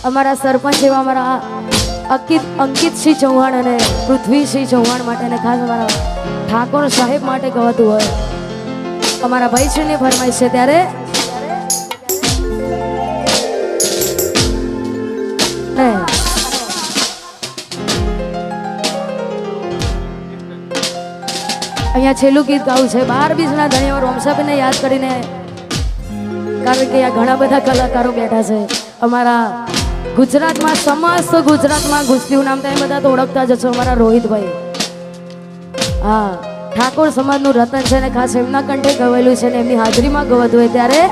અમારા સરપંચ એવા અમારા અંકિતસિંહ ચૌહાણ અને પૃથ્વીસિંહ ચૌહાણ માટે અને ખાસ અમારા ઠાકોર સાહેબ માટે ગવાતું હોય અમારા ભાઈશ્રીની ફરમાઈશ છે ત્યારે અહીંયા છેલ્લું ગીત ગાવું છે 12-20 ધન્યવાદ રોમસાબેનને યાદ કરીને કારણ કે આ ઘણા બધા કલાકારો બેઠા છે અમારા ગુજરાતમાં સમસ્ત ગુજરાતમાં ગુસ્તીનું નામ તમે બધા તો ઓળખતા જ છો અમારા રોહિતભાઈ હા ઠાકોર સમાજનું રતન છે ને ખાસ એમના કંઠે ગવેલું છે ને એમની હાજરીમાં ગવતું હોય ત્યારે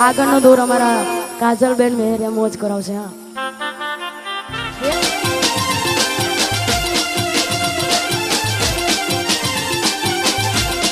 આગળનો દોર અમારા કાજલબેન મેહરિયા મોજ કરાવશે હા